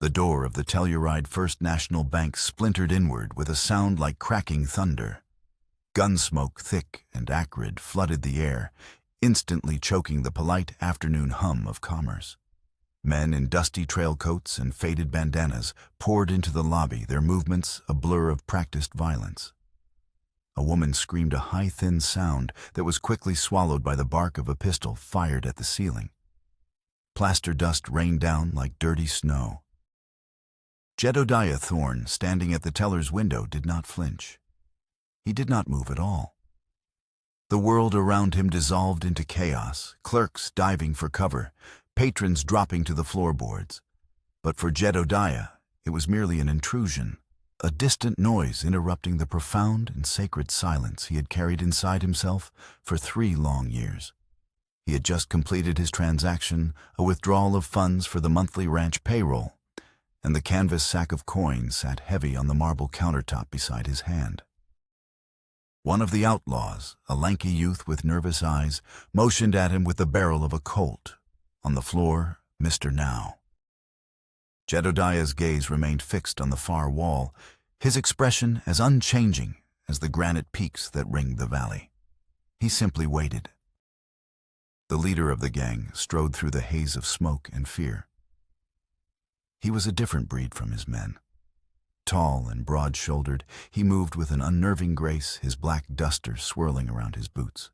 The door of the Telluride First National Bank splintered inward with a sound like cracking thunder. Gun smoke, thick and acrid, flooded the air, instantly choking the polite afternoon hum of commerce. Men in dusty trail coats and faded bandanas poured into the lobby, their movements a blur of practiced violence. A woman screamed a high, thin sound that was quickly swallowed by the bark of a pistol fired at the ceiling. Plaster dust rained down like dirty snow. Jedediah Thorne, standing at the teller's window, did not flinch. He did not move at all. The world around him dissolved into chaos, clerks diving for cover, patrons dropping to the floorboards. But for Jedediah, it was merely an intrusion, a distant noise interrupting the profound and sacred silence he had carried inside himself for 3 long years. He had just completed his transaction, a withdrawal of funds for the monthly ranch payroll, and the canvas sack of coins sat heavy on the marble countertop beside his hand. One of the outlaws, a lanky youth with nervous eyes, motioned at him with the barrel of a Colt. On the floor, Mr. Now. Jedediah's gaze remained fixed on the far wall, his expression as unchanging as the granite peaks that ringed the valley. He simply waited. The leader of the gang strode through the haze of smoke and fear. He was a different breed from his men. Tall and broad-shouldered, he moved with an unnerving grace, his black duster swirling around his boots.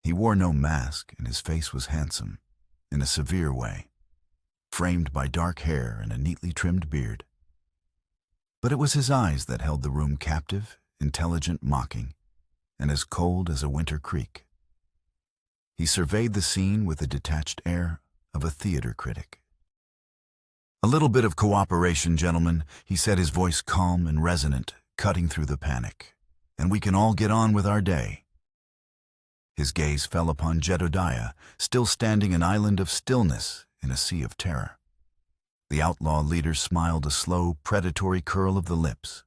He wore no mask, and his face was handsome, in a severe way, framed by dark hair and a neatly trimmed beard. But it was his eyes that held the room captive, intelligent, mocking, and as cold as a winter creek. He surveyed the scene with the detached air of a theater critic. "A little bit of cooperation, gentlemen," he said, his voice calm and resonant, cutting through the panic, "and we can all get on with our day." His gaze fell upon Jedediah, still standing an island of stillness in a sea of terror. The outlaw leader smiled a slow, predatory curl of the lips.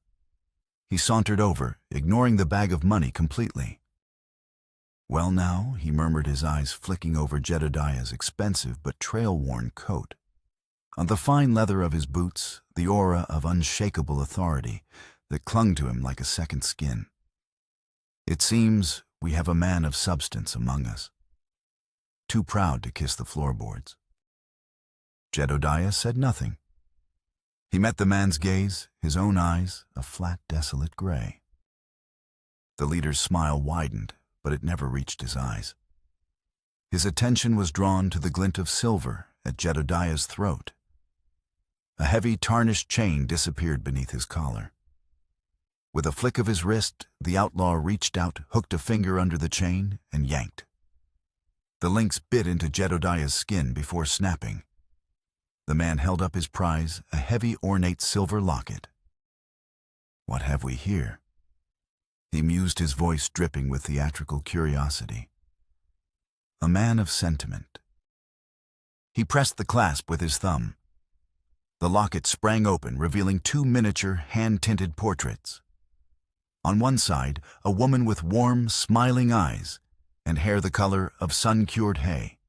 He sauntered over, ignoring the bag of money completely. "Well now," he murmured, his eyes flicking over Jedediah's expensive but trail-worn coat. On the fine leather of his boots, the aura of unshakable authority that clung to him like a second skin. "It seems we have a man of substance among us, too proud to kiss the floorboards." Jedediah said nothing. He met the man's gaze, his own eyes a flat, desolate gray. The leader's smile widened, but it never reached his eyes. His attention was drawn to the glint of silver at Jedediah's throat. A heavy, tarnished chain disappeared beneath his collar. With a flick of his wrist, the outlaw reached out, hooked a finger under the chain, and yanked. The links bit into Jedediah's skin before snapping. The man held up his prize, a heavy, ornate silver locket. "What have we here?" he mused, his voice dripping with theatrical curiosity. A man of sentiment. He pressed the clasp with his thumb. The locket sprang open, revealing 2 miniature, hand-tinted portraits. On one side, a woman with warm, smiling eyes and hair the color of sun-cured hay.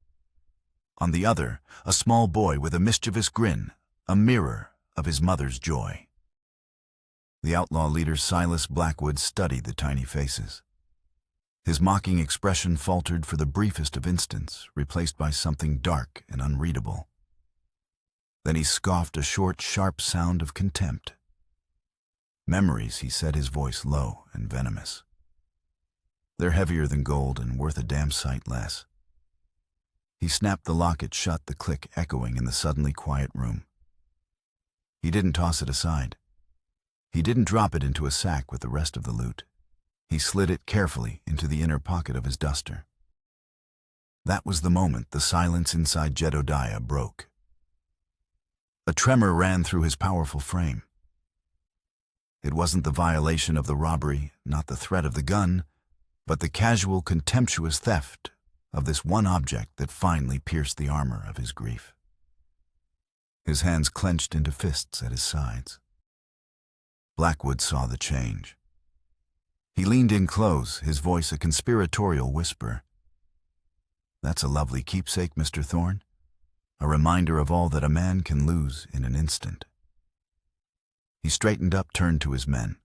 On the other, a small boy with a mischievous grin, a mirror of his mother's joy. The outlaw leader Silas Blackwood studied the tiny faces. His mocking expression faltered for the briefest of instants, replaced by something dark and unreadable. Then he scoffed a short, sharp sound of contempt. "Memories," he said, his voice low and venomous. "They're heavier than gold and worth a damn sight less." He snapped the locket shut, the click echoing in the suddenly quiet room. He didn't toss it aside. He didn't drop it into a sack with the rest of the loot. He slid it carefully into the inner pocket of his duster. That was the moment the silence inside Jedediah broke. A tremor ran through his powerful frame. It wasn't the violation of the robbery, not the threat of the gun, but the casual, contemptuous theft of this one object that finally pierced the armor of his grief. His hands clenched into fists at his sides. Blackwood saw the change. He leaned in close, his voice a conspiratorial whisper. "That's a lovely keepsake, Mr. Thorne. a reminder of all that a man can lose in an instant. He straightened up, turned to his men.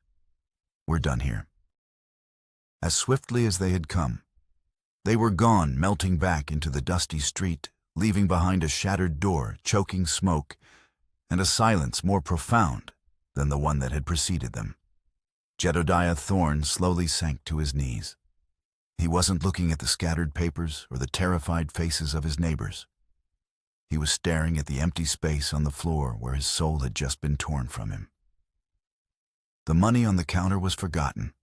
"We're done here." As swiftly as they had come, they were gone, melting back into the dusty street, leaving behind a shattered door, choking smoke, and a silence more profound than the one that had preceded them. Jedediah Thorne slowly sank to his knees. He wasn't looking at the scattered papers or the terrified faces of his neighbors. He was staring at the empty space on the floor where his soul had just been torn from him. The money on the counter was forgotten.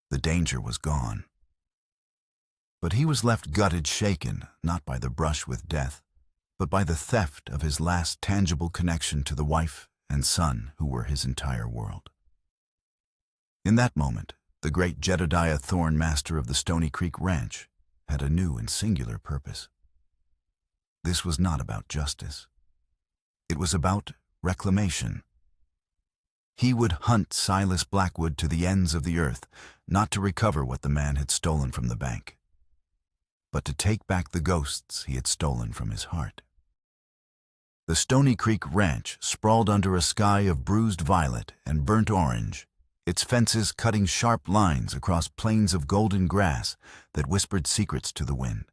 The danger was gone. But he was left gutted, shaken, not by the brush with death, but by the theft of his last tangible connection to the wife and son who were his entire world. In that moment, the great Jedediah Thorne, master of the Stony Creek Ranch, had a new and singular purpose. This was not about justice. It was about reclamation. He would hunt Silas Blackwood to the ends of the earth, not to recover what the man had stolen from the bank, but to take back the ghosts he had stolen from his heart. The Stony Creek Ranch sprawled under a sky of bruised violet and burnt orange, its fences cutting sharp lines across plains of golden grass that whispered secrets to the wind.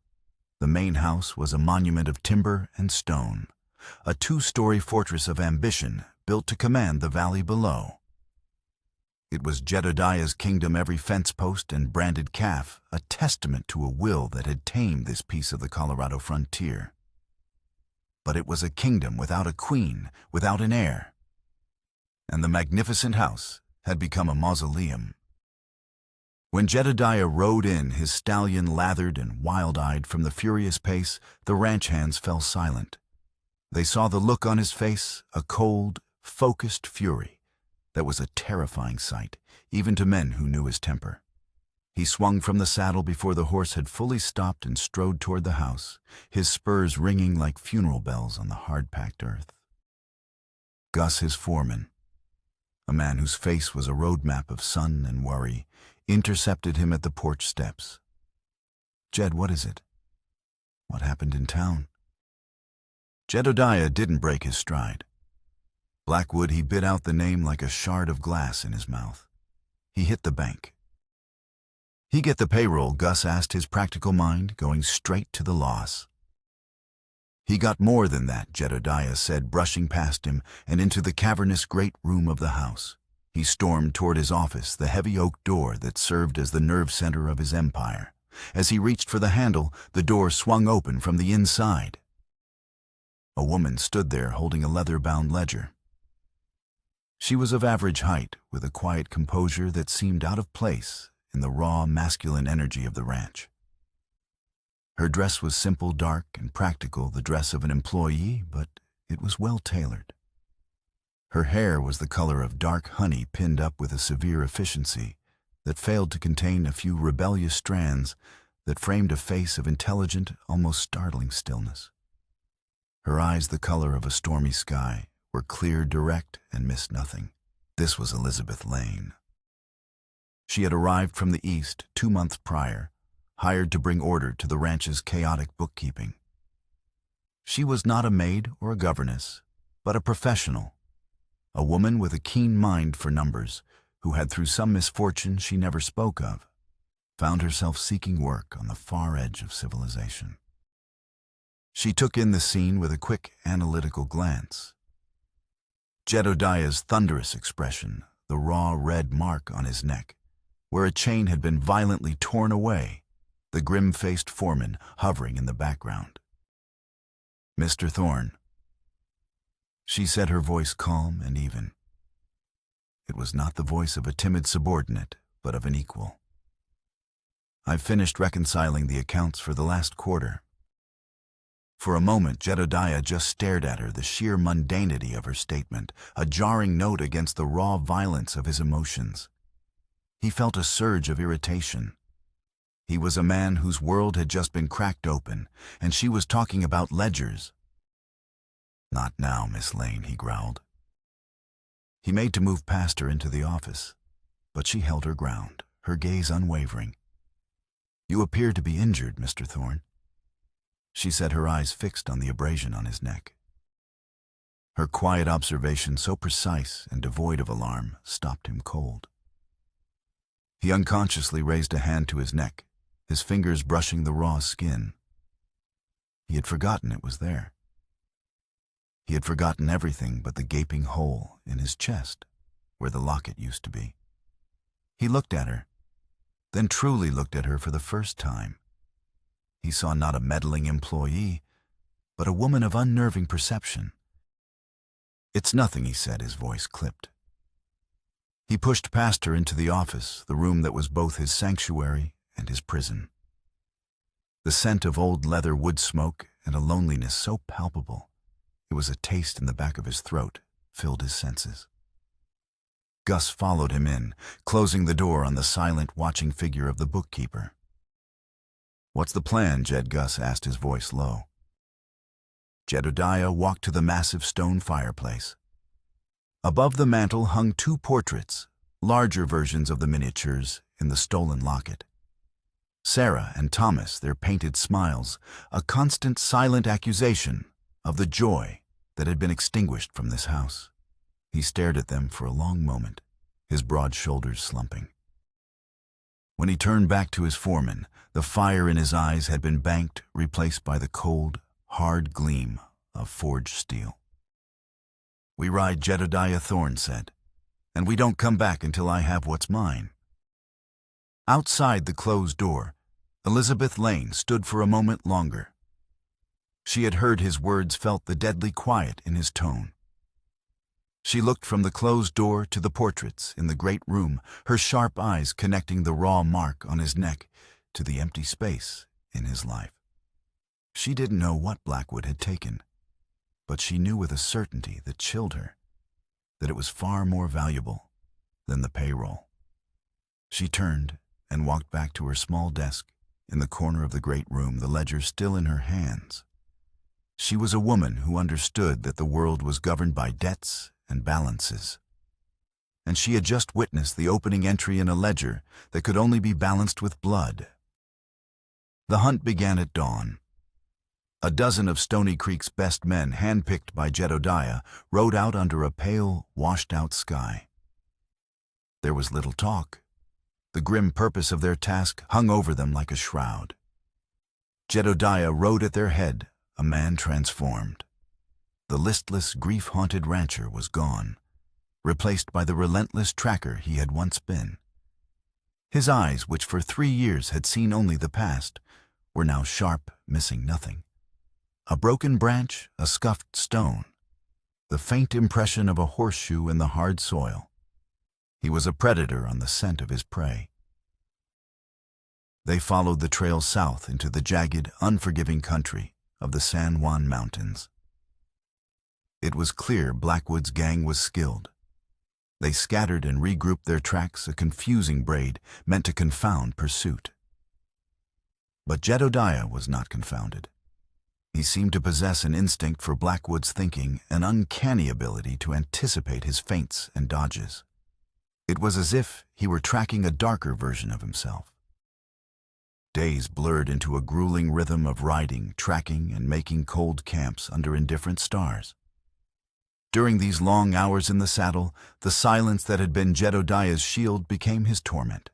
The main house was a monument of timber and stone, a two-story fortress of ambition built to command the valley below. It was Jedediah's kingdom, every fence post and branded calf a testament to a will that had tamed this piece of the Colorado frontier. But it was a kingdom without a queen, without an heir. And the magnificent house had become a mausoleum. When Jedediah rode in, his stallion lathered and wild-eyed from the furious pace, the ranch hands fell silent. They saw the look on his face, a cold, focused fury that was a terrifying sight, even to men who knew his temper. He swung from the saddle before the horse had fully stopped and strode toward the house, his spurs ringing like funeral bells on the hard-packed earth. Gus, his foreman, a man whose face was a roadmap of sun and worry, intercepted him at the porch steps. "Jed, what is it? What happened in town?" Jedediah didn't break his stride. Blackwood, he bit out the name like a shard of glass in his mouth. He hit the bank. "He get the payroll?" Gus asked, his practical mind going straight to the loss. "He got more than that," Jedediah said, brushing past him and into the cavernous great room of the house. He stormed toward his office, the heavy oak door that served as the nerve center of his empire. As he reached for the handle, the door swung open from the inside. A woman stood there holding a leather-bound ledger. She was of average height, with a quiet composure that seemed out of place in the raw, masculine energy of the ranch. Her dress was simple, dark, and practical, the dress of an employee, but it was well tailored. Her hair was the color of dark honey pinned up with a severe efficiency that failed to contain a few rebellious strands that framed a face of intelligent, almost startling stillness. Her eyes, the color of a stormy sky, were clear, direct, and missed nothing. This was Elizabeth Lane. She had arrived from the east 2 months prior, hired to bring order to the ranch's chaotic bookkeeping. She was not a maid or a governess, but a professional, a woman with a keen mind for numbers, who had, through some misfortune she never spoke of, found herself seeking work on the far edge of civilization. She took in the scene with a quick, analytical glance. Jedediah's thunderous expression, the raw red mark on his neck, where a chain had been violently torn away, the grim-faced foreman hovering in the background. "Mr. Thorne," she said, her voice calm and even. It was not the voice of a timid subordinate, but of an equal. "I've finished reconciling the accounts for the last quarter." For a moment, Jedediah just stared at her, the sheer mundanity of her statement, a jarring note against the raw violence of his emotions. He felt a surge of irritation. He was a man whose world had just been cracked open, and she was talking about ledgers. "Not now, Miss Lane," he growled. He made to move past her into the office, but she held her ground, her gaze unwavering. "You appear to be injured, Mr. Thorne." she said, her eyes fixed on the abrasion on his neck. Her quiet observation, so precise and devoid of alarm, stopped him cold. He unconsciously raised a hand to his neck, his fingers brushing the raw skin. He had forgotten it was there. He had forgotten everything but the gaping hole in his chest, where the locket used to be. He looked at her, then truly looked at her for the first time. He saw not a meddling employee, but a woman of unnerving perception. "It's nothing," he said, his voice clipped. He pushed past her into the office, the room that was both his sanctuary and his prison. The scent of old leather wood smoke and a loneliness so palpable it was a taste in the back of his throat filled his senses. Gus followed him in, closing the door on the silent, watching figure of the bookkeeper. "What's the plan?" Gus asked, his voice low. Jedediah walked to the massive stone fireplace. Above the mantel hung two portraits, larger versions of the miniatures in the stolen locket. Sarah and Thomas, their painted smiles, a constant silent accusation of the joy that had been extinguished from this house. He stared at them for a long moment, his broad shoulders slumping. When he turned back to his foreman, the fire in his eyes had been banked, replaced by the cold, hard gleam of forged steel. "We ride," Jedediah Thorne said, "and we don't come back until I have what's mine." Outside the closed door, Elizabeth Lane stood for a moment longer. She had heard his words, felt the deadly quiet in his tone. She looked from the closed door to the portraits in the great room, her sharp eyes connecting the raw mark on his neck to the empty space in his life. She didn't know what Blackwood had taken, but she knew with a certainty that chilled her that it was far more valuable than the payroll. She turned and walked back to her small desk in the corner of the great room, the ledger still in her hands. She was a woman who understood that the world was governed by debts and balances, and she had just witnessed the opening entry in a ledger that could only be balanced with blood. The hunt began at dawn. A dozen of Stony Creek's best men, handpicked by Jedediah, rode out under a pale, washed-out sky. There was little talk. The grim purpose of their task hung over them like a shroud. Jedediah rode at their head, a man transformed. The listless, grief-haunted rancher was gone, replaced by the relentless tracker he had once been. His eyes, which for 3 years had seen only the past, were now sharp, missing nothing. A broken branch, a scuffed stone, the faint impression of a horseshoe in the hard soil. He was a predator on the scent of his prey. They followed the trail south into the jagged, unforgiving country of the San Juan Mountains. It was clear Blackwood's gang was skilled. They scattered and regrouped their tracks, a confusing braid meant to confound pursuit. But Jedediah was not confounded. He seemed to possess an instinct for Blackwood's thinking, an uncanny ability to anticipate his feints and dodges. It was as if he were tracking a darker version of himself. Days blurred into a grueling rhythm of riding, tracking, and making cold camps under indifferent stars. During these long hours in the saddle, the silence that had been Jedediah's shield became his torment.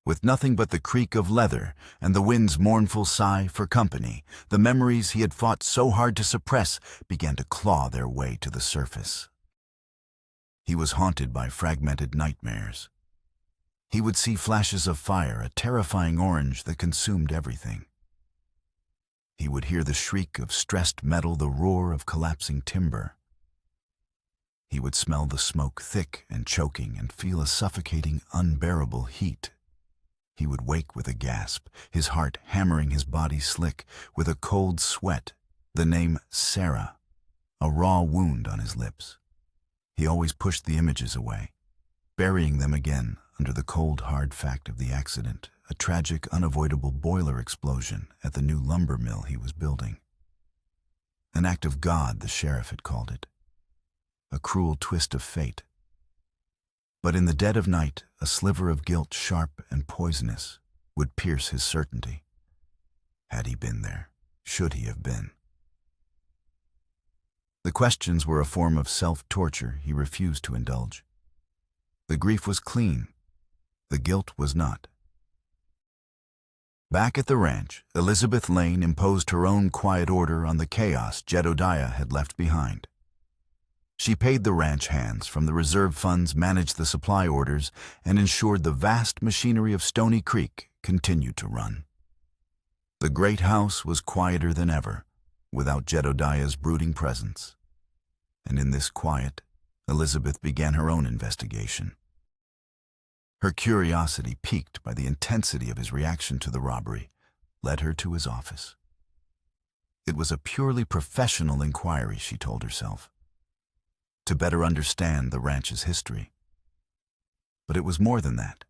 With nothing but the creak of leather and the wind's mournful sigh for company, the memories he had fought so hard to suppress began to claw their way to the surface. He was haunted by fragmented nightmares. He would see flashes of fire, a terrifying orange that consumed everything. He would hear the shriek of stressed metal, the roar of collapsing timber. He would smell the smoke, thick and choking, and feel a suffocating, unbearable heat. He would wake with a gasp, his heart hammering his body slick with a cold sweat, the name Sarah, a raw wound on his lips. He always pushed the images away, burying them again under the cold, hard fact of the accident, a tragic, unavoidable boiler explosion at the new lumber mill he was building. An act of God, the sheriff had called it. A cruel twist of fate. But in the dead of night, a sliver of guilt, sharp and poisonous, would pierce his certainty. Had he been there, should he have been? The questions were a form of self-torture he refused to indulge. The grief was clean. The guilt was not. Back at the ranch, Elizabeth Lane imposed her own quiet order on the chaos Jedediah had left behind. She paid the ranch hands from the reserve funds, managed the supply orders, and ensured the vast machinery of Stony Creek continued to run. The great house was quieter than ever, without Jedediah's brooding presence. And in this quiet, Elizabeth began her own investigation. Her curiosity, piqued by the intensity of his reaction to the robbery, led her to his office. It was a purely professional inquiry, she told herself, to better understand the ranch's history. But it was more than that.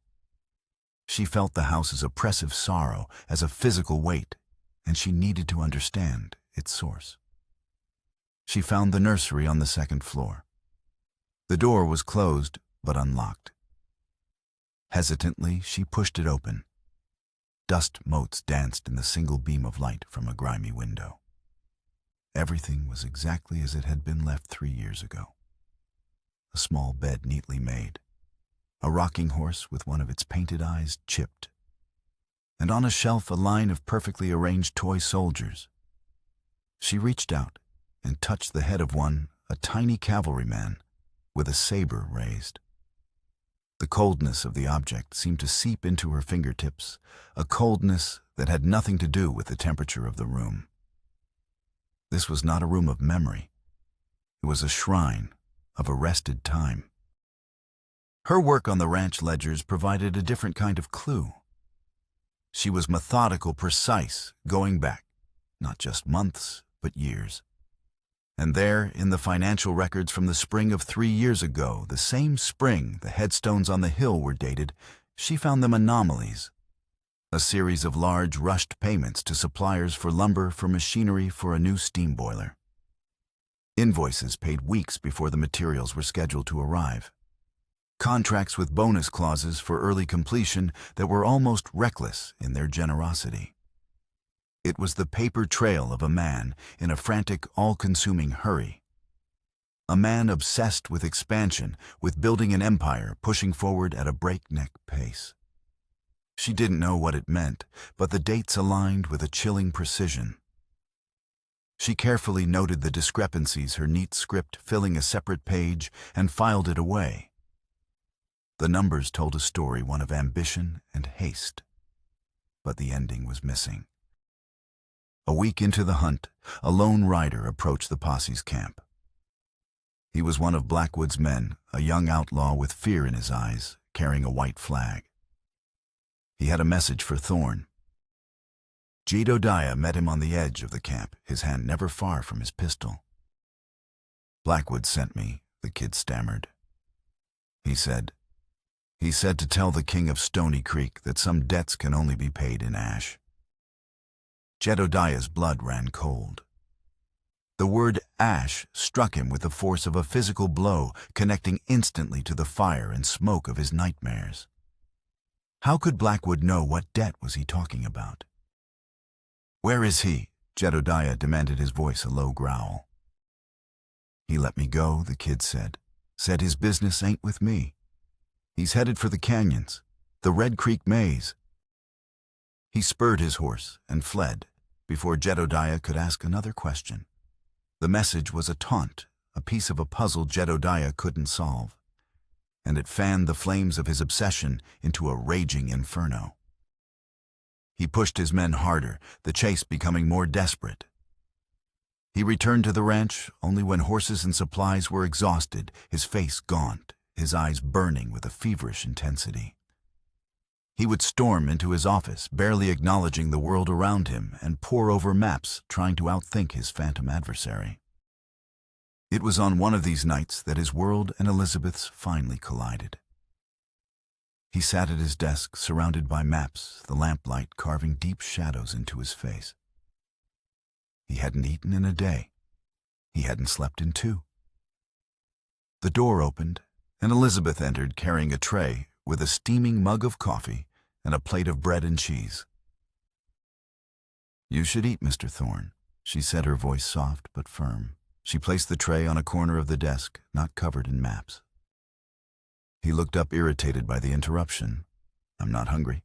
She felt the house's oppressive sorrow as a physical weight, and she needed to understand its source. She found the nursery on the second floor. The door was closed but unlocked. Hesitantly, she pushed it open. Dust motes danced in the single beam of light from a grimy window. Everything was exactly as it had been left 3 years ago. A small bed neatly made, a rocking horse with one of its painted eyes chipped, and on a shelf a line of perfectly arranged toy soldiers. She reached out and touched the head of one, a tiny cavalryman, with a saber raised. The coldness of the object seemed to seep into her fingertips, a coldness that had nothing to do with the temperature of the room. This was not a room of memory. It was a shrine of arrested time. Her work on the ranch ledgers provided a different kind of clue. She was methodical, precise, going back, not just months, but years. And there, in the financial records from the spring of 3 years ago, the same spring the headstones on the hill were dated, she found them anomalies. A series of large, rushed payments to suppliers for lumber, for machinery, for a new steam boiler. Invoices paid weeks before the materials were scheduled to arrive. Contracts with bonus clauses for early completion that were almost reckless in their generosity. It was the paper trail of a man in a frantic, all-consuming hurry. A man obsessed with expansion, with building an empire, pushing forward at a breakneck pace. She didn't know what it meant, but the dates aligned with a chilling precision. She carefully noted the discrepancies, her neat script filling a separate page, and filed it away. The numbers told a story, one of ambition and haste. But the ending was missing. A week into the hunt, a lone rider approached the posse's camp. He was one of Blackwood's men, a young outlaw with fear in his eyes, carrying a white flag. He had a message for Thorne. Jedediah met him on the edge of the camp, his hand never far from his pistol. "Blackwood sent me," the kid stammered. He said to tell the king of Stony Creek that some debts can only be paid in ash. Jedediah's blood ran cold. The word ash struck him with the force of a physical blow, connecting instantly to the fire and smoke of his nightmares. How could Blackwood know what debt was he talking about? "Where is he?" Jedediah demanded, his voice a low growl. "He let me go," the kid said. "Said his business ain't with me. He's headed for the canyons, the Red Creek maze." He spurred his horse and fled before Jedediah could ask another question. The message was a taunt, a piece of a puzzle Jedediah couldn't solve, and it fanned the flames of his obsession into a raging inferno. He pushed his men harder, the chase becoming more desperate. He returned to the ranch only when horses and supplies were exhausted, his face gaunt, his eyes burning with a feverish intensity. He would storm into his office, barely acknowledging the world around him, and pore over maps, trying to outthink his phantom adversary. It was on one of these nights that his world and Elizabeth's finally collided. He sat at his desk, surrounded by maps, the lamplight carving deep shadows into his face. He hadn't eaten in a day. He hadn't slept in 2. The door opened, and Elizabeth entered carrying a tray with a steaming mug of coffee and a plate of bread and cheese. "You should eat, Mr. Thorne," she said, her voice soft but firm. She placed the tray on a corner of the desk, not covered in maps. He looked up, irritated by the interruption. "I'm not hungry."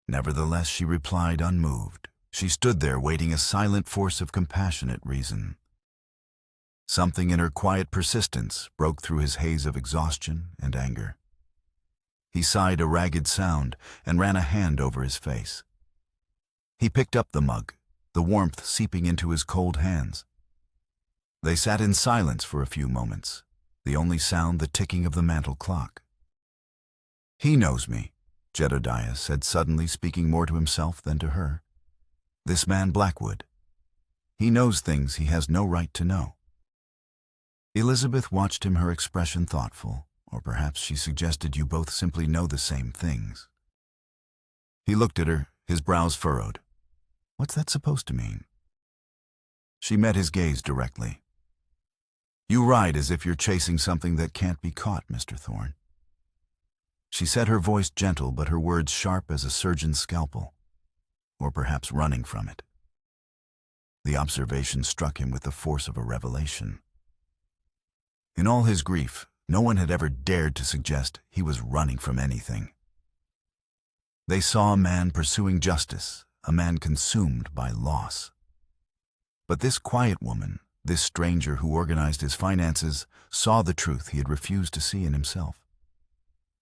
Nevertheless, she replied, unmoved. She stood there, waiting, a silent force of compassionate reason. Something in her quiet persistence broke through his haze of exhaustion and anger. He sighed a ragged sound and ran a hand over his face. He picked up the mug, the warmth seeping into his cold hands. They sat in silence for a few moments, the only sound the ticking of the mantel clock. "He knows me," Jedediah said suddenly, speaking more to himself than to her. "This man Blackwood. He knows things he has no right to know." Elizabeth watched him, her expression thoughtful, or perhaps she suggested, "You both simply know the same things." He looked at her, his brows furrowed. "What's that supposed to mean?" She met his gaze directly. "You ride as if you're chasing something that can't be caught, Mr. Thorne." She said, her voice gentle but her words sharp as a surgeon's scalpel, or perhaps running from it. The observation struck him with the force of a revelation. In all his grief, no one had ever dared to suggest he was running from anything. They saw a man pursuing justice, a man consumed by loss. But this quiet woman, this stranger who organized his finances, saw the truth he had refused to see in himself.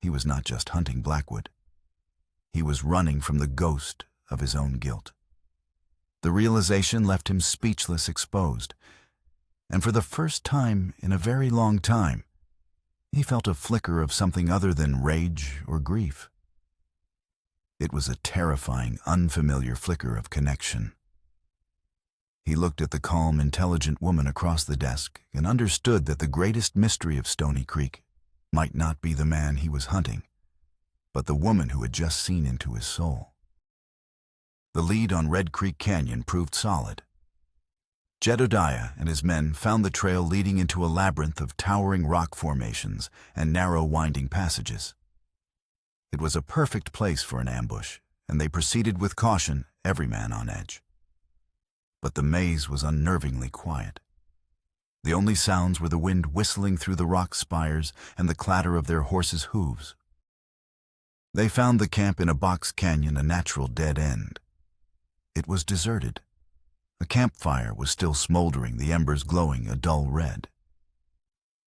He was not just hunting Blackwood. He was running from the ghost of his own guilt. The realization left him speechless, exposed, and for the first time in a very long time, he felt a flicker of something other than rage or grief. It was a terrifying, unfamiliar flicker of connection. He looked at the calm, intelligent woman across the desk and understood that the greatest mystery of Stony Creek might not be the man he was hunting, but the woman who had just seen into his soul. The lead on Red Creek Canyon proved solid. Jedediah and his men found the trail leading into a labyrinth of towering rock formations and narrow, winding passages. It was a perfect place for an ambush, and they proceeded with caution, every man on edge. But the maze was unnervingly quiet. The only sounds were the wind whistling through the rock spires and the clatter of their horses' hooves. They found the camp in a box canyon, a natural dead end. It was deserted. A campfire was still smoldering, the embers glowing a dull red.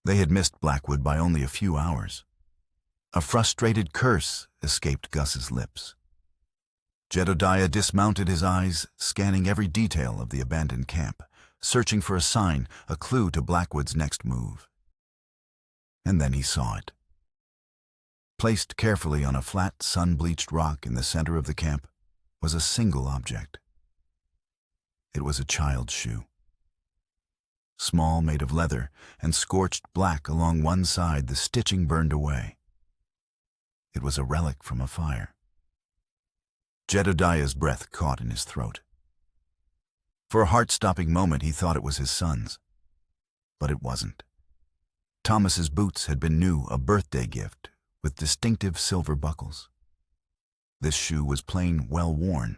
They had missed Blackwood by only a few hours. A frustrated curse escaped Gus's lips. Jedediah dismounted, his eyes scanning every detail of the abandoned camp, searching for a sign, a clue to Blackwood's next move. And then he saw it. Placed carefully on a flat, sun-bleached rock in the center of the camp was a single object. It was a child's shoe. Small, made of leather, and scorched black along one side, the stitching burned away. It was a relic from a fire. Jedediah's breath caught in his throat. For a heart-stopping moment he thought it was his son's. But it wasn't. Thomas's boots had been new, a birthday gift, with distinctive silver buckles. This shoe was plain, well-worn.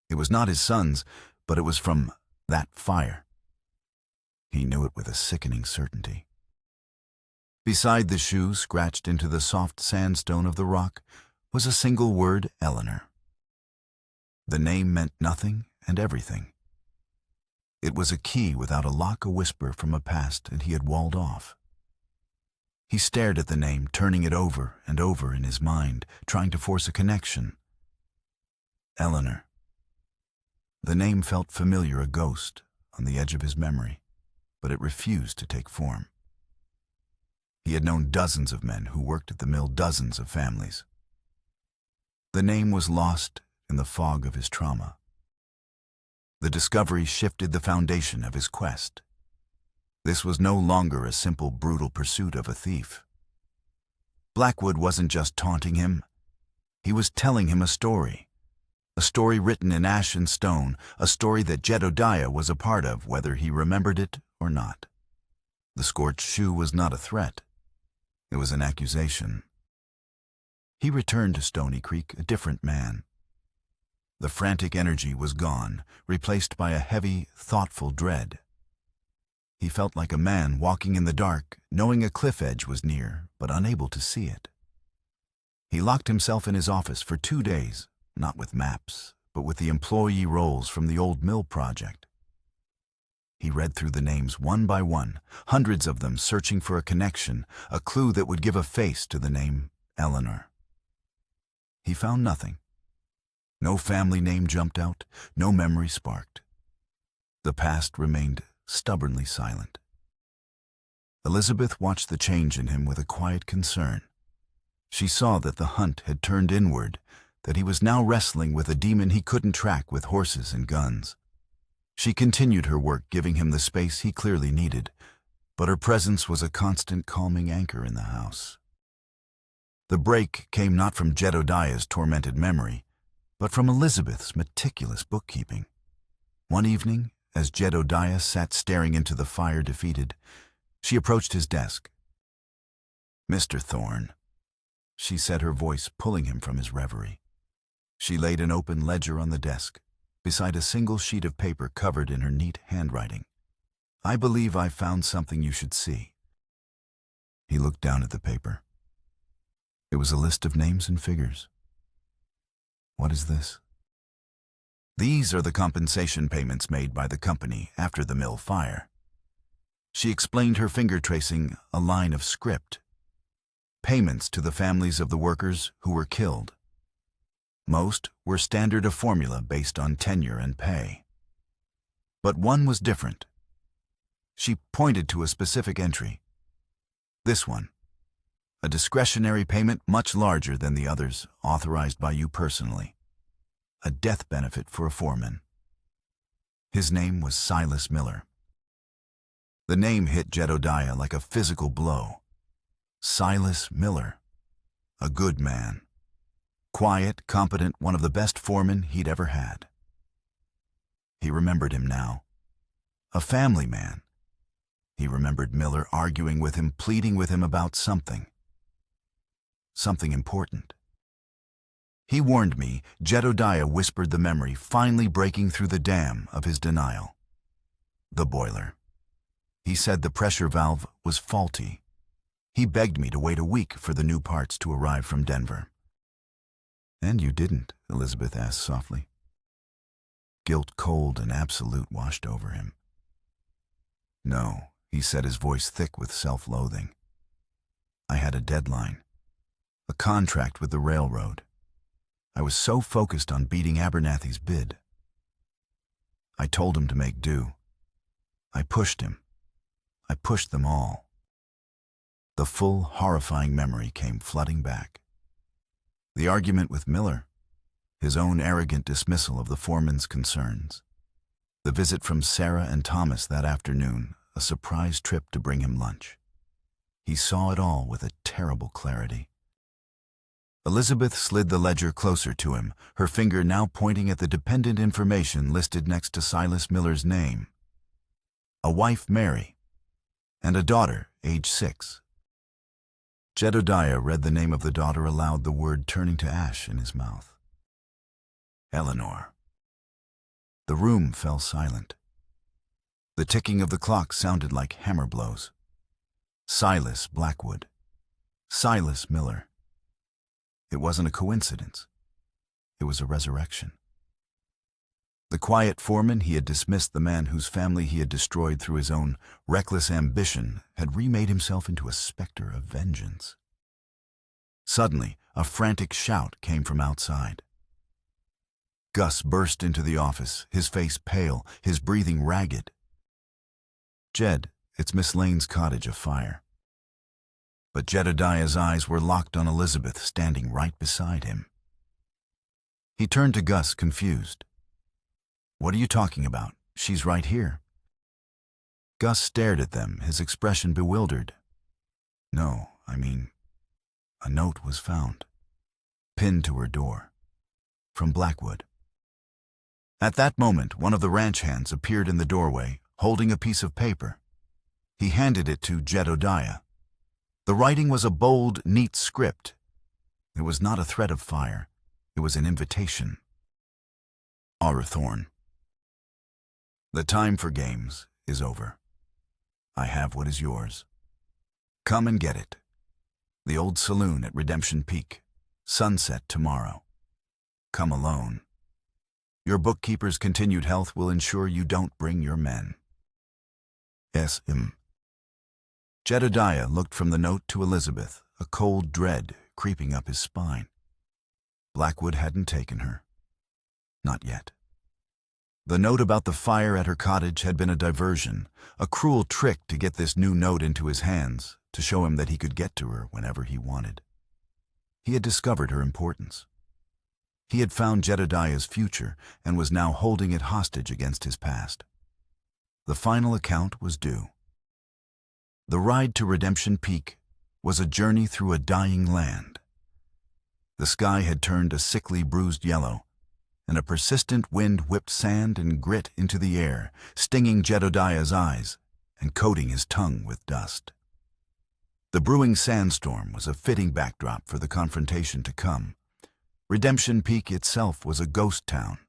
It was not his son's, but it was from that fire. He knew it with a sickening certainty. Beside the shoe, scratched into the soft sandstone of the rock, was a single word, Eleanor. The name meant nothing and everything. It was a key without a lock, a whisper from a past that he had walled off. He stared at the name, turning it over and over in his mind, trying to force a connection. Eleanor. The name felt familiar, a ghost on the edge of his memory, but it refused to take form. He had known dozens of men who worked at the mill, dozens of families. The name was lost in the fog of his trauma. The discovery shifted the foundation of his quest. This was no longer a simple, brutal pursuit of a thief. Blackwood wasn't just taunting him. He was telling him a story written in ash and stone, a story that Jedediah was a part of, whether he remembered it or not. The scorched shoe was not a threat. It was an accusation. He returned to Stony Creek a different man. The frantic energy was gone, replaced by a heavy, thoughtful dread. He felt like a man walking in the dark, knowing a cliff edge was near, but unable to see it. He locked himself in his office for 2 days, not with maps, but with the employee rolls from the old mill project. He read through the names one by one, hundreds of them searching for a connection, a clue that would give a face to the name Eleanor. He found nothing. No family name jumped out, no memory sparked. The past remained stubbornly silent. Elizabeth watched the change in him with a quiet concern. She saw that the hunt had turned inward, that he was now wrestling with a demon he couldn't track with horses and guns. She continued her work, giving him the space he clearly needed, but her presence was a constant calming anchor in the house. The break came not from Jedediah's tormented memory, but from Elizabeth's meticulous bookkeeping. One evening, as Jedediah sat staring into the fire defeated, she approached his desk. "Mr. Thorne," she said, her voice pulling him from his reverie. She laid an open ledger on the desk, beside a single sheet of paper covered in her neat handwriting. "I believe I've found something you should see." He looked down at the paper. It was a list of names and figures. "What is this?" "These are the compensation payments made by the company after the mill fire." She explained, her finger tracing a line of script. Payments to the families of the workers who were killed. Most were standard, a formula based on tenure and pay. But one was different. She pointed to a specific entry. This one. A discretionary payment much larger than the others, authorized by you personally. A death benefit for a foreman. His name was Silas Miller. The name hit Jedediah like a physical blow. Silas Miller. A good man. Quiet, competent, one of the best foremen he'd ever had. He remembered him now. A family man. He remembered Miller arguing with him, pleading with him about something. Something important. "He warned me," Jedediah whispered the memory, finally breaking through the dam of his denial. "The boiler. He said the pressure valve was faulty. He begged me to wait a week for the new parts to arrive from Denver." "And you didn't?" Elizabeth asked softly. Guilt, cold and absolute, washed over him. "No," he said, his voice thick with self-loathing. "I had a deadline. A contract with the railroad. I was so focused on beating Abernathy's bid. I told him to make do. I pushed him. I pushed them all." The full, horrifying memory came flooding back. The argument with Miller, his own arrogant dismissal of the foreman's concerns, the visit from Sarah and Thomas that afternoon, a surprise trip to bring him lunch. He saw it all with a terrible clarity. Elizabeth slid the ledger closer to him, her finger now pointing at the dependent information listed next to Silas Miller's name. A wife, Mary, and a daughter, age 6. Jedediah read the name of the daughter aloud, the word turning to ash in his mouth. Eleanor. The room fell silent. The ticking of the clock sounded like hammer blows. Silas Blackwood. Silas Miller. It wasn't a coincidence. It was a resurrection. The quiet foreman he had dismissed, the man whose family he had destroyed through his own reckless ambition, had remade himself into a specter of vengeance. Suddenly, a frantic shout came from outside. Gus burst into the office, his face pale, his breathing ragged. "Jed, it's Miss Lane's cottage afire." But Jedediah's eyes were locked on Elizabeth, standing right beside him. He turned to Gus, confused. "What are you talking about? She's right here." Gus stared at them, his expression bewildered. "No, I mean, a note was found, pinned to her door, from Blackwood." At that moment, one of the ranch hands appeared in the doorway, holding a piece of paper. He handed it to Jedediah. The writing was a bold, neat script. It was not a threat of fire. It was an invitation. Thorn. The time for games is over. I have what is yours. Come and get it. The old saloon at Redemption Peak. Sunset tomorrow. Come alone. Your bookkeeper's continued health will ensure you don't bring your men. S.M. Jedediah looked from the note to Elizabeth, a cold dread creeping up his spine. Blackwood hadn't taken her. Not yet. The note about the fire at her cottage had been a diversion, a cruel trick to get this new note into his hands, to show him that he could get to her whenever he wanted. He had discovered her importance. He had found Jedediah's future and was now holding it hostage against his past. The final account was due. The ride to Redemption Peak was a journey through a dying land. The sky had turned a sickly, bruised yellow, and a persistent wind whipped sand and grit into the air, stinging Jedediah's eyes and coating his tongue with dust. The brewing sandstorm was a fitting backdrop for the confrontation to come. Redemption Peak itself was a ghost town,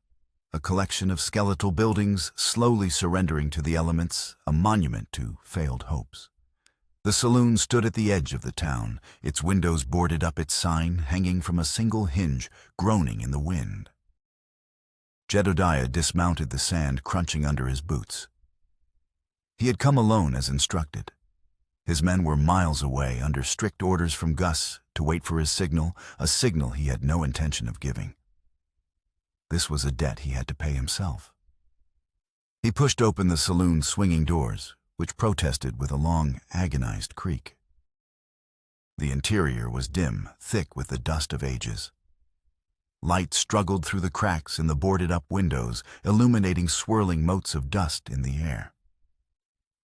a collection of skeletal buildings slowly surrendering to the elements, a monument to failed hopes. The saloon stood at the edge of the town, its windows boarded up, its sign hanging from a single hinge, groaning in the wind. Jedediah dismounted, the sand crunching under his boots. He had come alone as instructed. His men were miles away, under strict orders from Gus to wait for his signal, a signal he had no intention of giving. This was a debt he had to pay himself. He pushed open the saloon's swinging doors, which protested with a long, agonized creak. The interior was dim, thick with the dust of ages. Light struggled through the cracks in the boarded-up windows, illuminating swirling motes of dust in the air.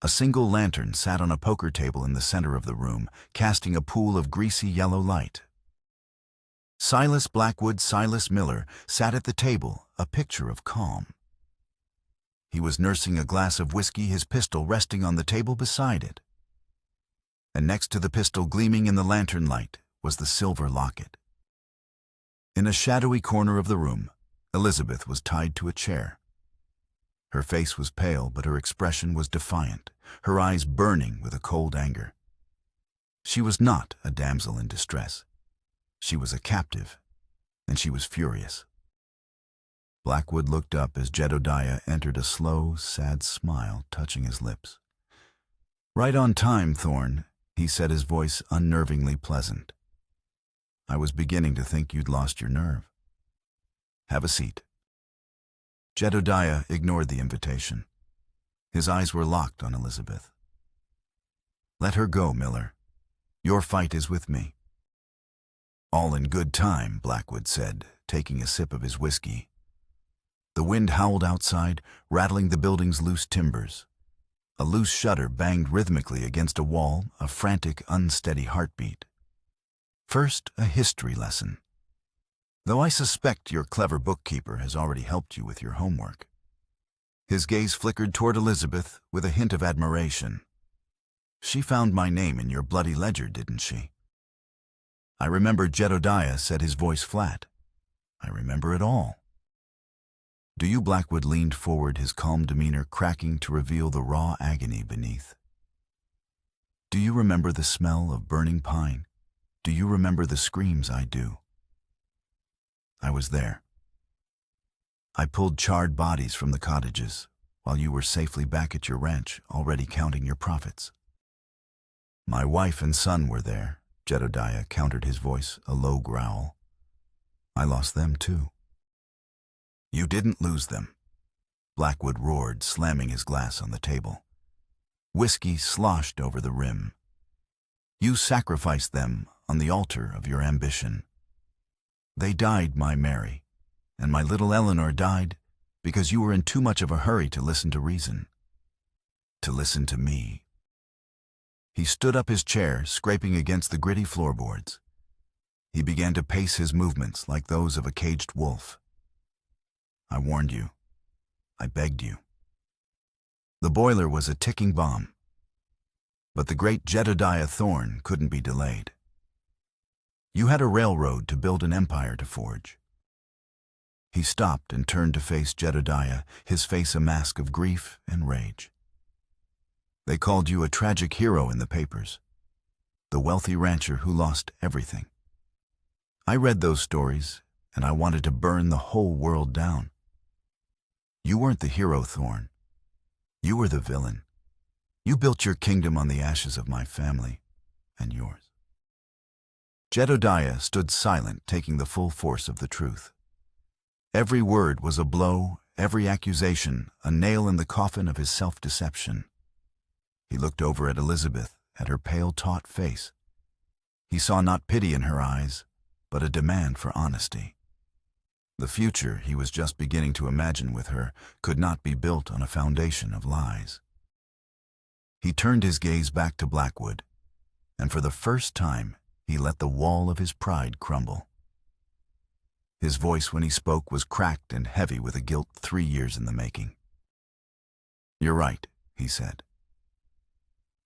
A single lantern sat on a poker table in the center of the room, casting a pool of greasy yellow light. Silas Blackwood, Silas Miller, sat at the table, a picture of calm. He was nursing a glass of whiskey, his pistol resting on the table beside it. And next to the pistol, gleaming in the lantern light, was the silver locket. In a shadowy corner of the room, Elizabeth was tied to a chair. Her face was pale, but her expression was defiant, her eyes burning with a cold anger. She was not a damsel in distress. She was a captive, and she was furious. Blackwood looked up as Jedediah entered, a slow, sad smile touching his lips. "Right on time, Thorn," he said, his voice unnervingly pleasant. "I was beginning to think you'd lost your nerve. Have a seat." Jedediah ignored the invitation. His eyes were locked on Elizabeth. "Let her go, Miller. Your fight is with me." "All in good time," Blackwood said, taking a sip of his whiskey. The wind howled outside, rattling the building's loose timbers. A loose shutter banged rhythmically against a wall, a frantic, unsteady heartbeat. First, a history lesson. Though I suspect your clever bookkeeper has already helped you with your homework. His gaze flickered toward Elizabeth with a hint of admiration. "She found my name in your bloody ledger, didn't she?" "I remember," Jedediah said, his voice flat. "I remember it all." "Do you?" Blackwood leaned forward, his calm demeanor cracking to reveal the raw agony beneath. "Do you remember the smell of burning pine? Do you remember the screams I do?" "I was there. I pulled charred bodies from the cottages while you were safely back at your ranch, already counting your profits." "My wife and son were there," Jedediah countered, his voice a low growl. "I lost them too." "You didn't lose them," Blackwood roared, slamming his glass on the table. Whiskey sloshed over the rim. "You sacrificed them on the altar of your ambition. They died, my Mary, and my little Eleanor died because you were in too much of a hurry to listen to reason. To listen to me." He stood up, his chair scraping against the gritty floorboards. He began to pace, his movements like those of a caged wolf. "I warned you. I begged you. The boiler was a ticking bomb. But the great Jedediah Thorn couldn't be delayed. You had a railroad to build, an empire to forge. He stopped and turned to face Jedediah, his face a mask of grief and rage. They called you a tragic hero in the papers, the wealthy rancher who lost everything. I read those stories, and I wanted to burn the whole world down. You weren't the hero, Thorn. You were the villain. You built your kingdom on the ashes of my family and yours. Jedediah stood silent, taking the full force of the truth. Every word was a blow, every accusation a nail in the coffin of his self-deception. He looked over at Elizabeth, at her pale, taut face. He saw not pity in her eyes, but a demand for honesty. The future he was just beginning to imagine with her could not be built on a foundation of lies. He turned his gaze back to Blackwood, and for the first time he let the wall of his pride crumble. His voice when he spoke was cracked and heavy with a guilt 3 years in the making. "You're right," he said.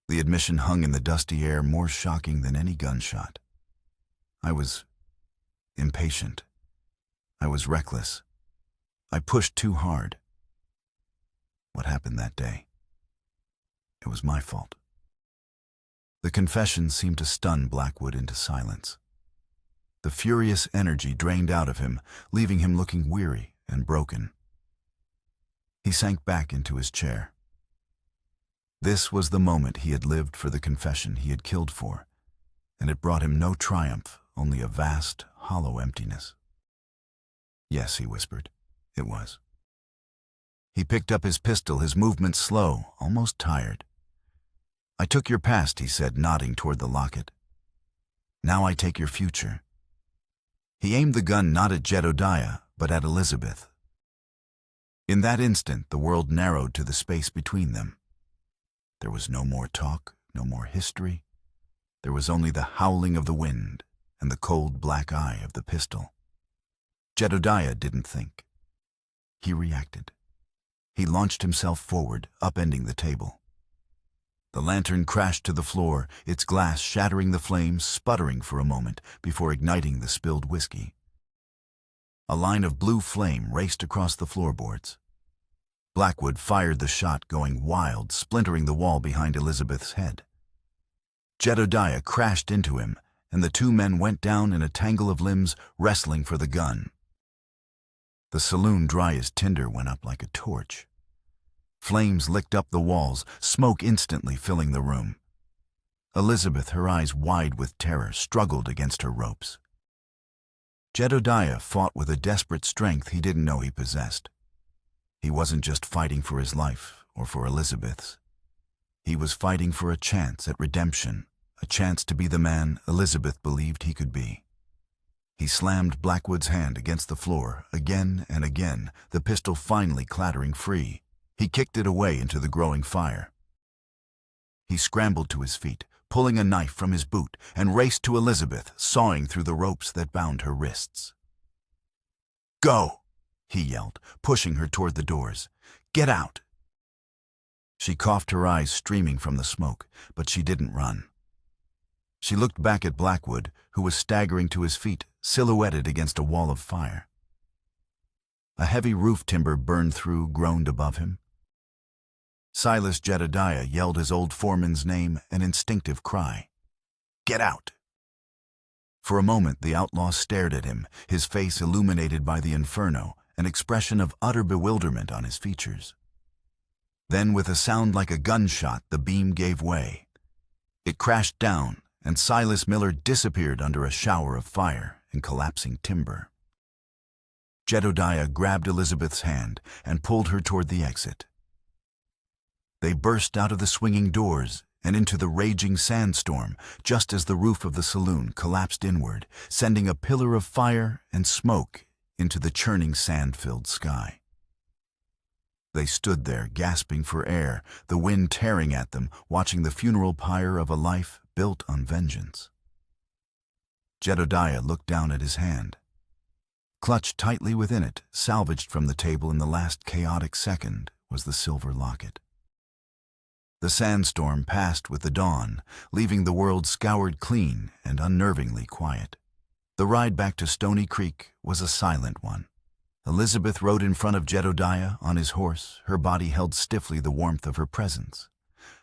The admission hung in the dusty air, more shocking than any gunshot. I was impatient. I was reckless. I pushed too hard. What happened that day? It was my fault. The confession seemed to stun Blackwood into silence. The furious energy drained out of him, leaving him looking weary and broken. He sank back into his chair. This was the moment he had lived for, the confession he had killed for, and it brought him no triumph, only a vast, hollow emptiness. "Yes," he whispered, "it was." He picked up his pistol, his movements slow, almost tired. "I took your past," he said, nodding toward the locket. "Now I take your future." He aimed the gun not at Jedediah, but at Elizabeth. In that instant, the world narrowed to the space between them. There was no more talk, no more history. There was only the howling of the wind and the cold black eye of the pistol. Jedediah didn't think. He reacted. He launched himself forward, upending the table. The lantern crashed to the floor, its glass shattering the flames, sputtering for a moment before igniting the spilled whiskey. A line of blue flame raced across the floorboards. Blackwood fired the shot, going wild, splintering the wall behind Elizabeth's head. Jedediah crashed into him, and the two men went down in a tangle of limbs, wrestling for the gun. The saloon, dry as tinder, went up like a torch. Flames licked up the walls, smoke instantly filling the room. Elizabeth, her eyes wide with terror, struggled against her ropes. Jedediah fought with a desperate strength he didn't know he possessed. He wasn't just fighting for his life or for Elizabeth's. He was fighting for a chance at redemption, a chance to be the man Elizabeth believed he could be. He slammed Blackwood's hand against the floor again and again, the pistol finally clattering free. He kicked it away into the growing fire. He scrambled to his feet, pulling a knife from his boot, and raced to Elizabeth, sawing through the ropes that bound her wrists. "Go!" he yelled, pushing her toward the doors. "Get out!" She coughed, her eyes streaming from the smoke, but she didn't run. She looked back at Blackwood, who was staggering to his feet, silhouetted against a wall of fire. A heavy roof timber burned through, groaned above him. Silas Jedediah yelled his old foreman's name, an instinctive cry. "Get out!" For a moment the outlaw stared at him, his face illuminated by the inferno, an expression of utter bewilderment on his features. Then, with a sound like a gunshot, the beam gave way. It crashed down, and Silas Miller disappeared under a shower of fire and collapsing timber. Jedediah grabbed Elizabeth's hand and pulled her toward the exit. They burst out of the swinging doors and into the raging sandstorm just as the roof of the saloon collapsed inward, sending a pillar of fire and smoke into the churning sand-filled sky. They stood there, gasping for air, the wind tearing at them, watching the funeral pyre of a life built on vengeance. Jedediah looked down at his hand. Clutched tightly within it, salvaged from the table in the last chaotic second, was the silver locket. The sandstorm passed with the dawn, leaving the world scoured clean and unnervingly quiet. The ride back to Stony Creek was a silent one, Elizabeth rode in front of Jedediah on his horse, her body held stiffly the warmth of her presence,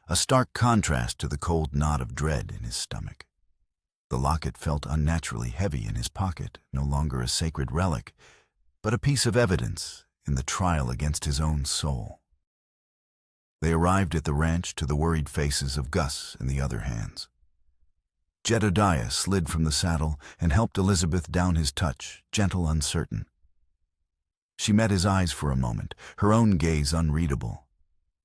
a stark contrast to the cold knot of dread in his stomach. The locket felt unnaturally heavy in his pocket, no longer a sacred relic, but a piece of evidence in the trial against his own soul. They arrived at the ranch to the worried faces of Gus and the other hands. Jedediah slid from the saddle and helped Elizabeth down his touch, gentle, uncertain. She met his eyes for a moment, her own gaze unreadable,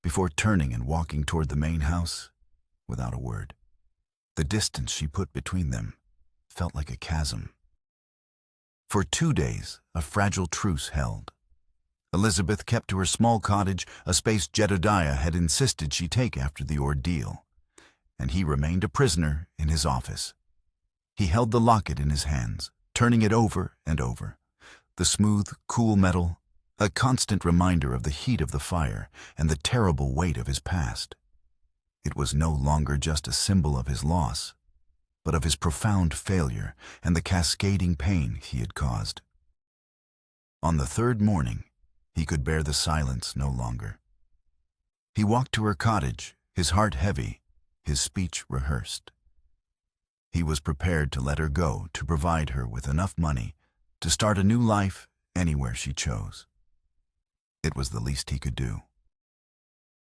before turning and walking toward the main house without a word. The distance she put between them felt like a chasm. For 2 days, a fragile truce held. Elizabeth kept to her small cottage, a space Jedediah had insisted she take after the ordeal, and he remained a prisoner in his office. He held the locket in his hands, turning it over and over. The smooth, cool metal, a constant reminder of the heat of the fire and the terrible weight of his past. It was no longer just a symbol of his loss, but of his profound failure and the cascading pain he had caused. On the 3rd morning, he could bear the silence no longer. He walked to her cottage, his heart heavy, his speech rehearsed. He was prepared to let her go, to provide her with enough money to start a new life anywhere she chose. It was the least he could do.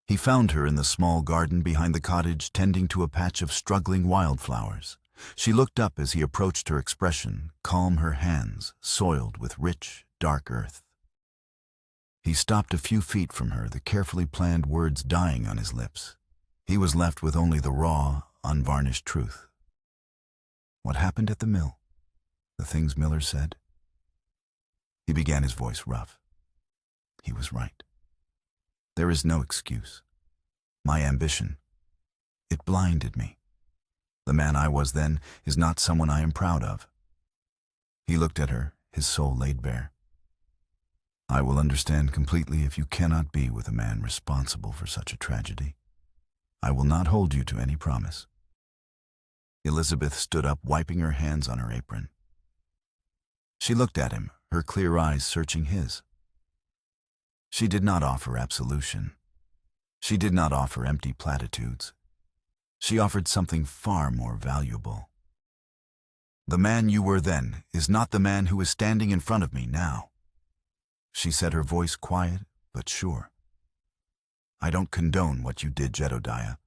He found her in the small garden behind the cottage, tending to a patch of struggling wildflowers. She looked up as he approached, her expression calm, her hands soiled with rich, dark earth. He stopped a few feet from her, the carefully planned words dying on his lips. He was left with only the raw, unvarnished truth. What happened at the mill? The things Miller said? He began, his voice rough. He was right. There is no excuse. My ambition, it blinded me. The man I was then is not someone I am proud of. He looked at her, his soul laid bare. I will understand completely if you cannot be with a man responsible for such a tragedy. I will not hold you to any promise. Elizabeth stood up, wiping her hands on her apron. She looked at him, her clear eyes searching his. She did not offer absolution. She did not offer empty platitudes. She offered something far more valuable. The man you were then is not the man who is standing in front of me now. She said, her voice quiet but sure. I don't condone what you did, Jedediah.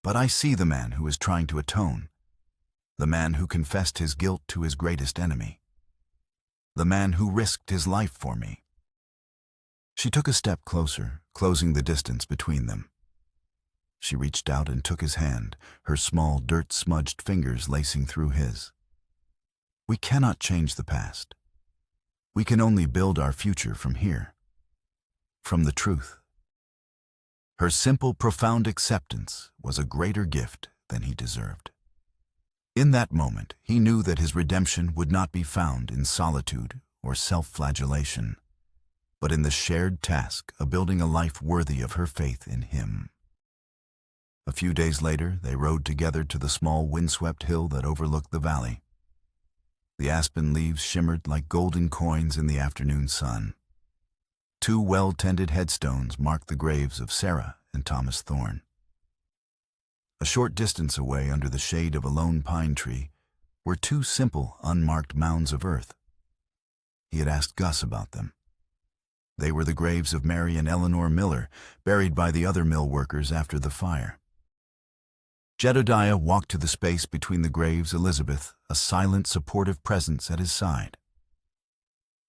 But I see the man who is trying to atone, the man who confessed his guilt to his greatest enemy, the man who risked his life for me. She took a step closer, closing the distance between them. She reached out and took his hand, her small, dirt-smudged fingers lacing through his. We cannot change the past. We can only build our future from here, from the truth. Her simple, profound acceptance was a greater gift than he deserved. In that moment, he knew that his redemption would not be found in solitude or self-flagellation, but in the shared task of building a life worthy of her faith in him. A few days later, they rode together to the small windswept hill that overlooked the valley. The aspen leaves shimmered like golden coins in the afternoon sun. 2 well-tended headstones marked the graves of Sarah and Thomas Thorne. A short distance away, under the shade of a lone pine tree, were 2 simple, unmarked mounds of earth. He had asked Gus about them. They were the graves of Mary and Eleanor Miller, buried by the other mill workers after the fire. Jedediah walked to the space between the graves, Elizabeth, a silent, supportive presence at his side.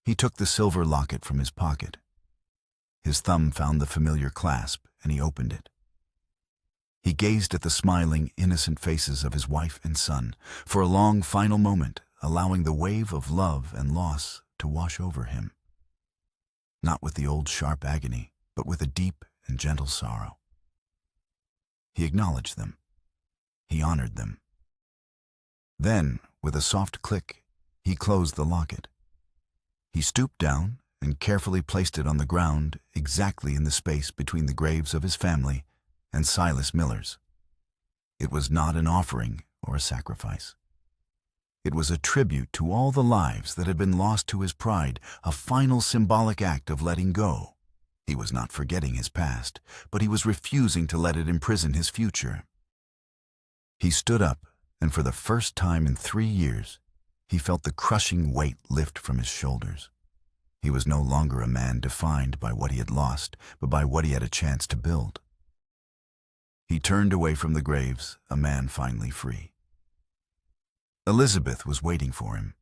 He took the silver locket from his pocket. His thumb found the familiar clasp, and he opened it. He gazed at the smiling, innocent faces of his wife and son for a long, final moment, allowing the wave of love and loss to wash over him. Not with the old sharp agony, but with a deep and gentle sorrow. He acknowledged them. He honored them. Then, with a soft click, he closed the locket. He stooped down and carefully placed it on the ground, exactly in the space between the graves of his family and Silas Miller's. It was not an offering or a sacrifice. It was a tribute to all the lives that had been lost to his pride, a final symbolic act of letting go. He was not forgetting his past, but he was refusing to let it imprison his future. He stood up, and for the first time in 3 years, he felt the crushing weight lift from his shoulders. He was no longer a man defined by what he had lost, but by what he had a chance to build. He turned away from the graves, a man finally free. Elizabeth was waiting for him.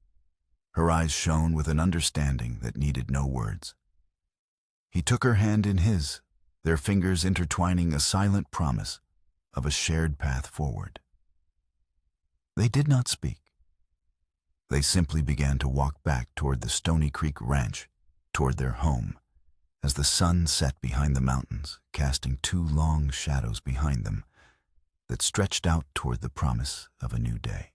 Her eyes shone with an understanding that needed no words. He took her hand in his, their fingers intertwining a silent promise of a shared path forward. They did not speak. They simply began to walk back toward the Stony Creek Ranch, toward their home, as the sun set behind the mountains, casting 2 long shadows behind them that stretched out toward the promise of a new day.